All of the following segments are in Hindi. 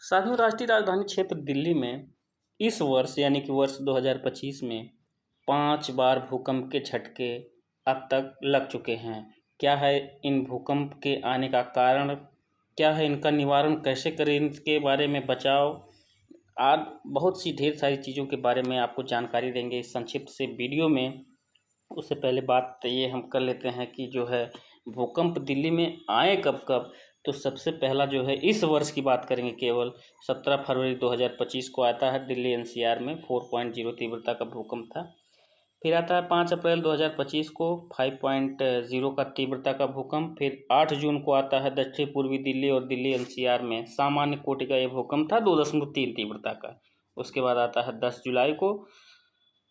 साथियों, राष्ट्रीय राजधानी क्षेत्र दिल्ली में इस वर्ष यानी कि वर्ष 2025 में 5 बार भूकंप के झटके अब तक लग चुके हैं। क्या है इन भूकंप के आने का कारण, क्या है इनका निवारण कैसे करें, इनके बारे में बचाव, आज बहुत सी ढेर सारी चीज़ों के बारे में आपको जानकारी देंगे इस संक्षिप्त से वीडियो में। उससे पहले बात ये हम कर लेते हैं कि जो है भूकंप दिल्ली में आए कब कब। तो सबसे पहला जो है इस वर्ष की बात करेंगे, केवल 17 फरवरी 2025 को आता है दिल्ली एनसीआर में 4.0 तीव्रता का भूकंप था। फिर आता है 5 अप्रैल 2025 को 5.0 का तीव्रता का भूकंप। फिर 8 जून को आता है दक्षिण पूर्वी दिल्ली और दिल्ली एनसीआर में सामान्य कोटि का ये भूकंप था 2.3 तीव्रता का। उसके बाद आता है 10 जुलाई को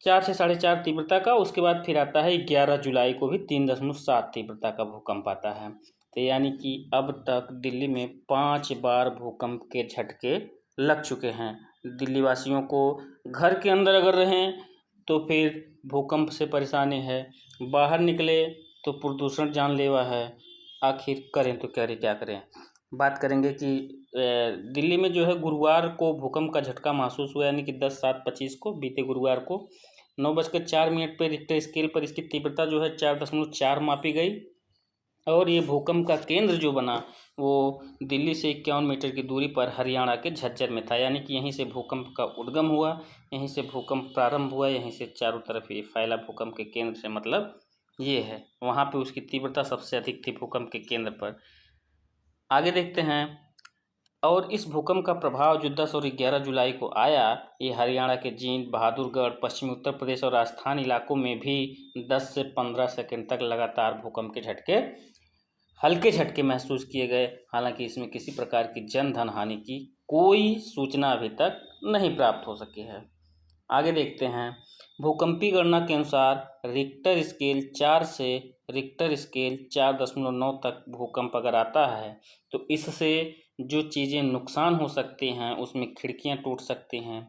4 से 4.5 तीव्रता का। उसके बाद फिर आता है 11 जुलाई को भी 3.7 तीव्रता का भूकंप आता है। तो यानी कि अब तक दिल्ली में 5 बार भूकंप के झटके लग चुके हैं। दिल्ली वासियों को घर के अंदर अगर रहें तो फिर भूकंप से परेशानी है, बाहर निकले तो प्रदूषण जानलेवा है। आखिर करें तो क्या करें। बात करेंगे कि दिल्ली में जो है गुरुवार को भूकंप का झटका महसूस हुआ, यानी कि 10/7/25 को, बीते गुरुवार को 9:04 पर रिक्टर स्केल पर इसकी तीव्रता जो है 4.4 मापी गई। और ये भूकंप का केंद्र जो बना वो दिल्ली से 51 मीटर की दूरी पर हरियाणा के झज्जर में था। यानी कि यहीं से भूकंप का उद्गम हुआ, यहीं से भूकंप प्रारंभ हुआ, यहीं से चारों तरफ ये फैला भूकंप के केंद्र से, मतलब ये है। वहाँ पे उसकी तीव्रता सबसे अधिक थी भूकंप के केंद्र पर। आगे देखते हैं। और इस भूकंप का प्रभाव जो 10 और 11 जुलाई को आया, ये हरियाणा के जींद, बहादुरगढ़, पश्चिमी उत्तर प्रदेश और राजस्थान इलाकों में भी 10 से 15 सेकंड तक लगातार भूकंप के झटके, हल्के झटके महसूस किए गए। हालांकि इसमें किसी प्रकार की जन धन हानि की कोई सूचना अभी तक नहीं प्राप्त हो सकी है। आगे देखते हैं। भूकंपी गणना के अनुसार रिक्टर स्केल 4.9 तक भूकंप अगर आता है तो इससे जो चीज़ें नुकसान हो सकती हैं उसमें खिड़कियां टूट सकती हैं,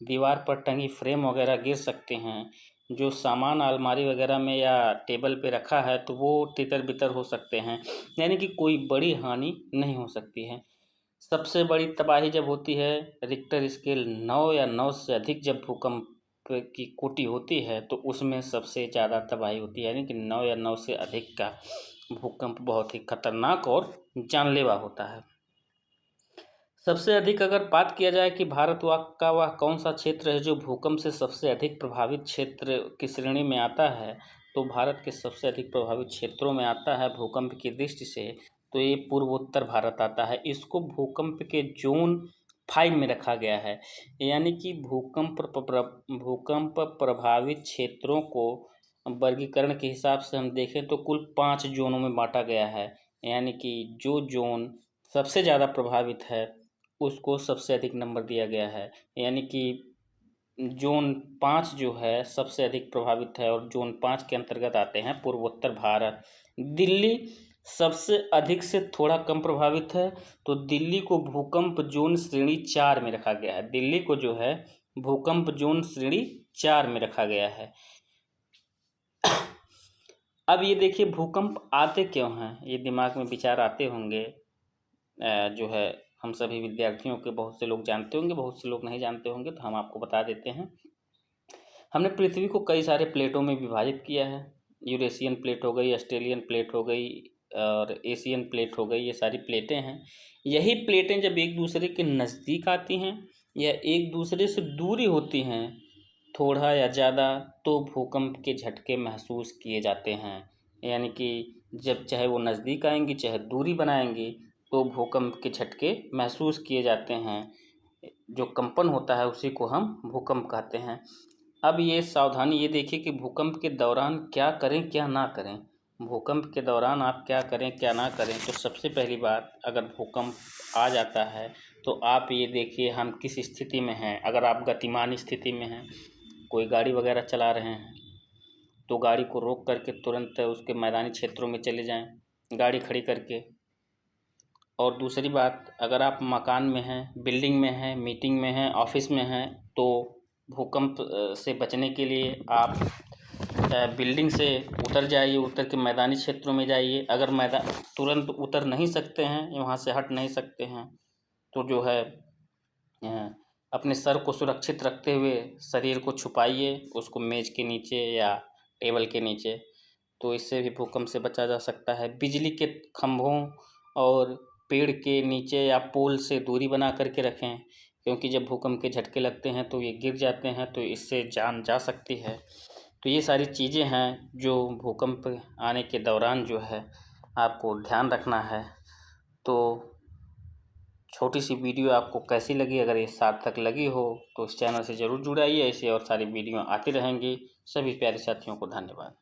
दीवार पर टंगी फ्रेम वगैरह गिर सकते हैं, जो सामान अलमारी वगैरह में या टेबल पे रखा है तो वो तितर बितर हो सकते हैं। यानी कि कोई बड़ी हानि नहीं हो सकती है। सबसे बड़ी तबाही जब होती है रिक्टर स्केल 9 या 9 से अधिक जब भूकंप की कोटि होती है तो उसमें सबसे ज़्यादा तबाही होती है। यानी कि 9 या 9 से अधिक का भूकंप बहुत ही खतरनाक और जानलेवा होता है। सबसे अधिक अगर बात किया जाए कि भारत का वह कौन सा क्षेत्र है जो भूकंप से सबसे अधिक प्रभावित क्षेत्र की श्रेणी में आता है, तो भारत के सबसे अधिक प्रभावित क्षेत्रों में आता है भूकंप की दृष्टि से तो ये पूर्वोत्तर भारत आता है। इसको भूकंप के जोन 5 में रखा गया है। यानी कि भूकंप प्रभावित क्षेत्रों को वर्गीकरण के हिसाब से हम देखें तो कुल 5 जोनों में बांटा गया है। यानी कि जो जोन सबसे ज़्यादा प्रभावित है उसको सबसे अधिक नंबर दिया गया है। यानी कि जोन 5 जो है सबसे अधिक प्रभावित है और जोन 5 के अंतर्गत आते हैं पूर्वोत्तर भारत। दिल्ली सबसे अधिक से थोड़ा कम प्रभावित है, तो दिल्ली को भूकंप जोन श्रेणी 4 में रखा गया है। दिल्ली को जो है भूकंप जोन श्रेणी 4 में रखा गया है। अब ये देखिए भूकंप आते क्यों हैं, ये दिमाग में विचार आते होंगे। जो है हम सभी विद्यार्थियों के बहुत से लोग जानते होंगे, बहुत से लोग नहीं जानते होंगे, तो हम आपको बता देते हैं। हमने पृथ्वी को कई सारे प्लेटों में विभाजित किया है। यूरेशियन प्लेट हो गई, ऑस्ट्रेलियन प्लेट हो गई और एशियन प्लेट हो गई, ये सारी प्लेटें हैं। यही प्लेटें जब एक दूसरे के नज़दीक आती हैं या एक दूसरे से दूरी होती हैं थोड़ा या ज़्यादा, तो भूकंप के झटके महसूस किए जाते हैं। यानी कि जब चाहे वो नज़दीक आएंगी चाहे दूरी बनाएंगी तो भूकंप के झटके महसूस किए जाते हैं। जो कंपन होता है उसी को हम भूकंप कहते हैं। अब ये सावधानी ये देखिए कि भूकंप के दौरान क्या करें क्या ना करें। भूकंप के दौरान आप क्या करें क्या ना करें, तो सबसे पहली बात, अगर भूकंप आ जाता है तो आप ये देखिए हम किस स्थिति में हैं। अगर आप गतिमान स्थिति में हैं, कोई गाड़ी वगैरह चला रहे हैं, तो गाड़ी को रोक करके तुरंत उसके मैदानी क्षेत्रों में चले जाएं, गाड़ी खड़ी करके। और दूसरी बात, अगर आप मकान में हैं, बिल्डिंग में हैं, मीटिंग में हैं, ऑफिस में हैं, तो भूकंप से बचने के लिए आप बिल्डिंग से उतर जाइए, उतर के मैदानी क्षेत्रों में जाइए। अगर मैदान तुरंत उतर नहीं सकते हैं, वहाँ से हट नहीं सकते हैं, तो जो है अपने सर को सुरक्षित रखते हुए शरीर को छुपाइए, उसको मेज़ के नीचे या टेबल के नीचे, तो इससे भी भूकंप से बचा जा सकता है। बिजली के खंभों और पेड़ के नीचे या पोल से दूरी बना करके रखें, क्योंकि जब भूकंप के झटके लगते हैं तो ये गिर जाते हैं, तो इससे जान जा सकती है। तो ये सारी चीज़ें हैं जो भूकंप आने के दौरान जो है आपको ध्यान रखना है। तो छोटी सी वीडियो आपको कैसी लगी? अगर ये सार्थक लगी हो तो इस चैनल से ज़रूर जुड़ाइए, ऐसे और सारी वीडियो आती रहेंगी। सभी प्यारे साथियों को धन्यवाद।